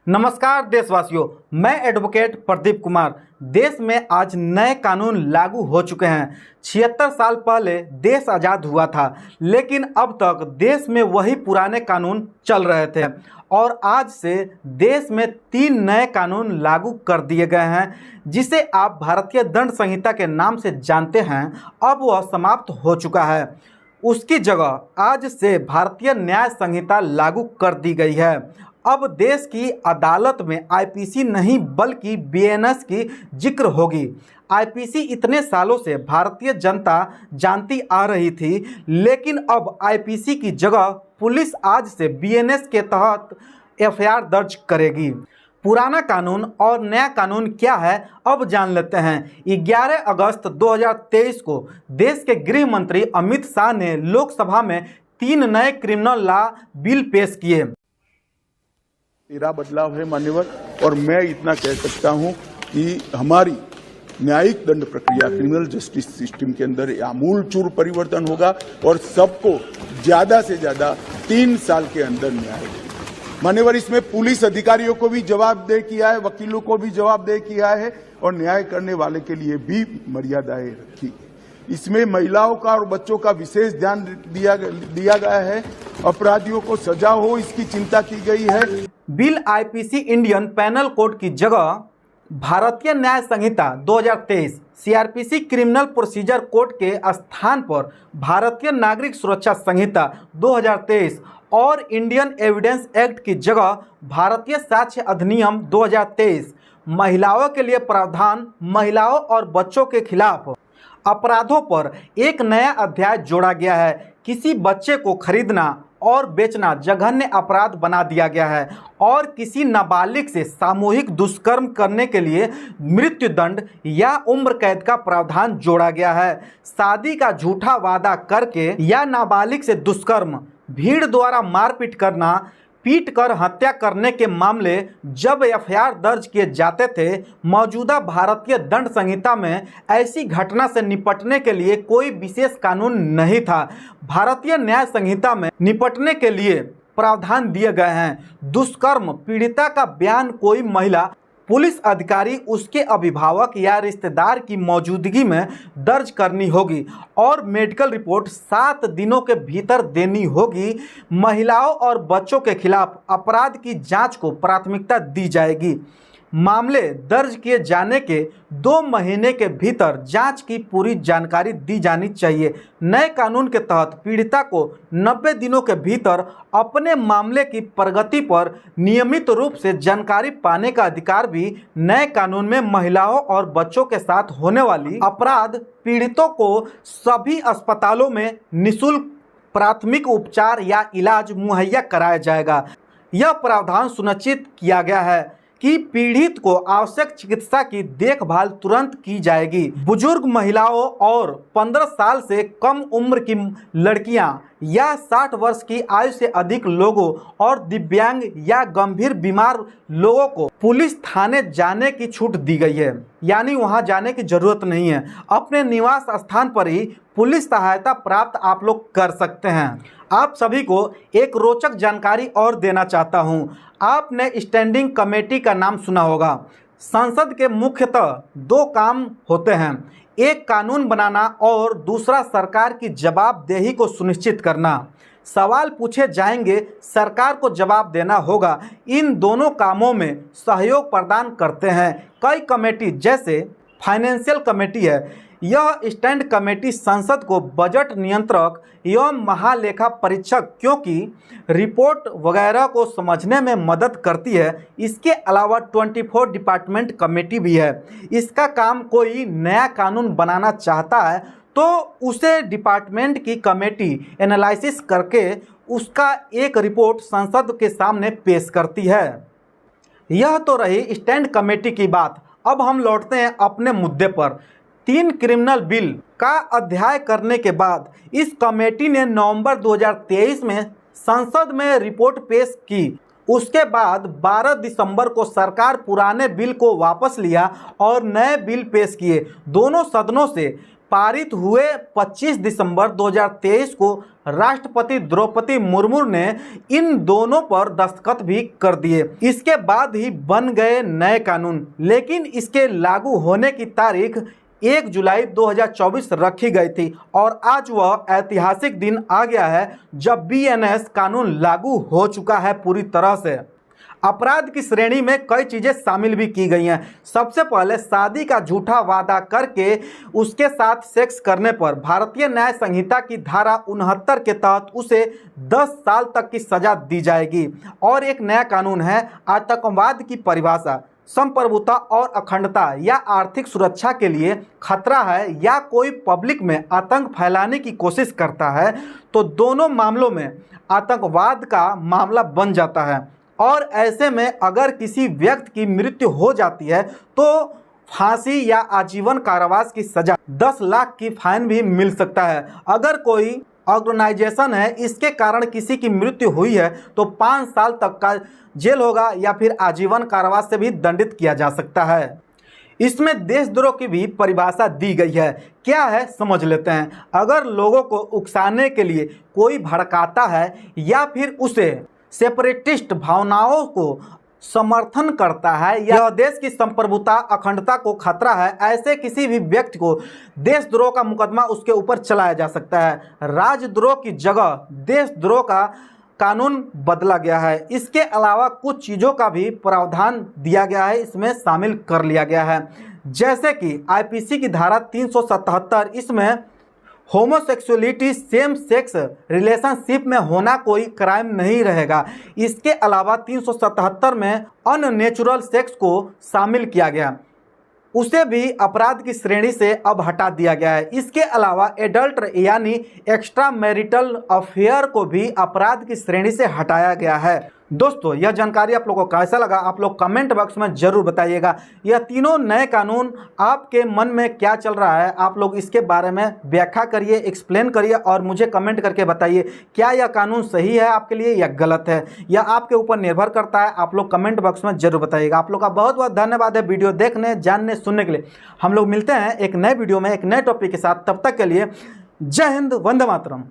नमस्कार देशवासियों, मैं एडवोकेट प्रदीप कुमार। देश में आज नए कानून लागू हो चुके हैं। 76 साल पहले देश आज़ाद हुआ था, लेकिन अब तक देश में वही पुराने कानून चल रहे थे और आज से देश में 3 नए कानून लागू कर दिए गए हैं, जिसे आप भारतीय दंड संहिता के नाम से जानते हैं। अब वह समाप्त हो चुका है। उसकी जगह आज से भारतीय न्याय संहिता लागू कर दी गई है। अब देश की अदालत में आईपीसी नहीं बल्कि बीएनएस की जिक्र होगी। आईपीसी इतने सालों से भारतीय जनता जानती आ रही थी, लेकिन अब आईपीसी की जगह पुलिस आज से बीएनएस के तहत एफआईआर दर्ज करेगी। पुराना कानून और नया कानून क्या है, अब जान लेते हैं। 11 अगस्त 2023 को देश के गृह मंत्री अमित शाह ने लोकसभा में 3 नए क्रिमिनल लॉ बिल पेश किए। तेरा बदलाव है मान्यवर, और मैं इतना कह सकता हूं कि हमारी न्यायिक दंड प्रक्रिया क्रिमिनल जस्टिस सिस्टम के अंदर आमूलचूल परिवर्तन होगा और सबको ज्यादा से ज्यादा 3 साल के अंदर न्याय मान्यवर। इसमें पुलिस अधिकारियों को भी जवाबदेह किया है, वकीलों को भी जवाबदेह किया है और न्याय करने वाले के लिए भी मर्यादाएं रखी। इसमें महिलाओं का और बच्चों का विशेष ध्यान दिया गया है। अपराधियों को सजा हो, इसकी चिंता की गई है। Bill IPC Indian penal code की जगह Bharatiya Nyaya Sanhita 2023 CrPC criminal procedure code के स्थान पर भारतीय नागरिक सुरक्षा संहिता 2023 और इंडियन एविडेंस एक्ट की जगह भारतीय साक्ष्य अधिनियम 2023 महिलाओं के लिए प्रावधान, महिलाओं और बच्चों के खिलाफ अपराधों पर एक नया अध्याय जोड़ा गया है। किसी बच्चे को खरीदना और बेचना जघन्य अपराध बना दिया गया है और किसी नाबालिग से सामूहिक दुष्कर्म करने के लिए मृत्युदंड या उम्र कैद का प्रावधान जोड़ा गया है। शादी का झूठा वादा करके या नाबालिग से दुष्कर्म, भीड़ द्वारा मारपीट करना, पीट कर हत्या करने के मामले जब एफआईआर दर्ज किए जाते थे, मौजूदा भारतीय दंड संहिता में ऐसी घटना से निपटने के लिए कोई विशेष कानून नहीं था। भारतीय न्याय संहिता में निपटने के लिए प्रावधान दिए गए हैं। दुष्कर्म पीड़िता का बयान कोई महिला पुलिस अधिकारी, उसके अभिभावक या रिश्तेदार की मौजूदगी में दर्ज करनी होगी और मेडिकल रिपोर्ट 7 दिनों के भीतर देनी होगी। महिलाओं और बच्चों के खिलाफ अपराध की जांच को प्राथमिकता दी जाएगी। मामले दर्ज किए जाने के 2 महीने के भीतर जांच की पूरी जानकारी दी जानी चाहिए। नए कानून के तहत पीड़िता को 90 दिनों के भीतर अपने मामले की प्रगति पर नियमित रूप से जानकारी पाने का अधिकार भी नए कानून में महिलाओं और बच्चों के साथ होने वाली अपराध पीड़ितों को सभी अस्पतालों में निःशुल्क प्राथमिक उपचार या इलाज मुहैया कराया जाएगा। यह प्रावधान सुनिश्चित किया गया है कि पीड़ित को आवश्यक चिकित्सा की देखभाल तुरंत की जाएगी। बुजुर्ग महिलाओं और 15 साल से कम उम्र की लड़कियां या 60 वर्ष की आयु से अधिक लोगों और दिव्यांग या गंभीर बीमार लोगों को पुलिस थाने जाने की छूट दी गई है, यानी वहां जाने की जरूरत नहीं है। अपने निवास स्थान पर ही पुलिस सहायता प्राप्त आप लोग कर सकते हैं। आप सभी को एक रोचक जानकारी और देना चाहता हूं। आपने स्टैंडिंग कमेटी का नाम सुना होगा। संसद के मुख्यतः 2 काम होते हैं, एक कानून बनाना और दूसरा सरकार की जवाबदेही को सुनिश्चित करना। सवाल पूछे जाएंगे, सरकार को जवाब देना होगा। इन दोनों कामों में सहयोग प्रदान करते हैं कई कमेटी, जैसे फाइनेंशियल कमेटी है। यह स्टैंड कमेटी संसद को बजट नियंत्रक एवं महालेखा परीक्षक क्योंकि रिपोर्ट वगैरह को समझने में मदद करती है। इसके अलावा 24 डिपार्टमेंट कमेटी भी है। इसका काम कोई नया कानून बनाना चाहता है तो उसे डिपार्टमेंट की कमेटी एनालिसिस करके उसका एक रिपोर्ट संसद के सामने पेश करती है। यह तो रही स्टैंड कमेटी की बात। अब हम लौटते हैं अपने मुद्दे पर। 3 क्रिमिनल बिल का अध्याय करने के बाद इस कमेटी ने नवंबर 2023 में संसद में रिपोर्ट पेश की। उसके बाद 12 दिसंबर को सरकार पुराने बिल को वापस लिया और नए बिल पेश किए। दोनों सदनों से पारित हुए 25 दिसंबर 2023 को राष्ट्रपति द्रौपदी मुर्मू ने इन दोनों पर दस्तखत भी कर दिए। इसके बाद ही बन गए नए कानून, लेकिन इसके लागू होने की तारीख 1 जुलाई 2024 रखी गई थी और आज वह ऐतिहासिक दिन आ गया है जब बीएनएस कानून लागू हो चुका है पूरी तरह से। अपराध की श्रेणी में कई चीज़ें शामिल भी की गई हैं। सबसे पहले शादी का झूठा वादा करके उसके साथ सेक्स करने पर भारतीय न्याय संहिता की धारा 69 के तहत उसे 10 साल तक की सजा दी जाएगी। और एक नया कानून है आतंकवाद की परिभाषा। संप्रभुता और अखंडता या आर्थिक सुरक्षा के लिए खतरा है या कोई पब्लिक में आतंक फैलाने की कोशिश करता है तो दोनों मामलों में आतंकवाद का मामला बन जाता है। और ऐसे में अगर किसी व्यक्ति की मृत्यु हो जाती है तो फांसी या आजीवन कारावास की सजा, 10 लाख की फाइन भी मिल सकता है। अगर कोई ऑर्गेनाइजेशन है इसके कारण किसी की मृत्यु हुई है तो 5 साल तक का जेल होगा या फिर आजीवन कारावास से भी दंडित किया जा सकता है। इसमें देशद्रोह की भी परिभाषा दी गई है। क्या है समझ लेते हैं। अगर लोगों को उकसाने के लिए कोई भड़काता है या फिर उसे सेपरेटिस्ट भावनाओं को समर्थन करता है या देश की संप्रभुता अखंडता को खतरा है, ऐसे किसी भी व्यक्ति को देशद्रोह का मुकदमा उसके ऊपर चलाया जा सकता है। राजद्रोह की जगह देशद्रोह का कानून बदला गया है। इसके अलावा कुछ चीज़ों का भी प्रावधान दिया गया है, इसमें शामिल कर लिया गया है। जैसे कि आईपीसी की धारा 377, इसमें होमोसेक्सुअलिटी सेम सेक्स रिलेशनशिप में होना कोई क्राइम नहीं रहेगा। इसके अलावा 377 में अननेचुरल सेक्स को शामिल किया गया, उसे भी अपराध की श्रेणी से अब हटा दिया गया है। इसके अलावा एडल्ट यानी एक्स्ट्रा मैरिटल अफेयर को भी अपराध की श्रेणी से हटाया गया है। दोस्तों, यह जानकारी आप लोगों को कैसा लगा आप लोग कमेंट बॉक्स में ज़रूर बताइएगा। यह तीनों नए कानून आपके मन में क्या चल रहा है, आप लोग इसके बारे में व्याख्या करिए, एक्सप्लेन करिए और मुझे कमेंट करके बताइए क्या यह कानून सही है आपके लिए या गलत है। यह आपके ऊपर निर्भर करता है, आप लोग कमेंट बॉक्स में ज़रूर बताइएगा। आप लोग का बहुत बहुत धन्यवाद है वीडियो देखने, जानने, सुनने के लिए। हम लोग मिलते हैं एक नए वीडियो में एक नए टॉपिक के साथ। तब तक के लिए जय हिंद, वंदे मातरम।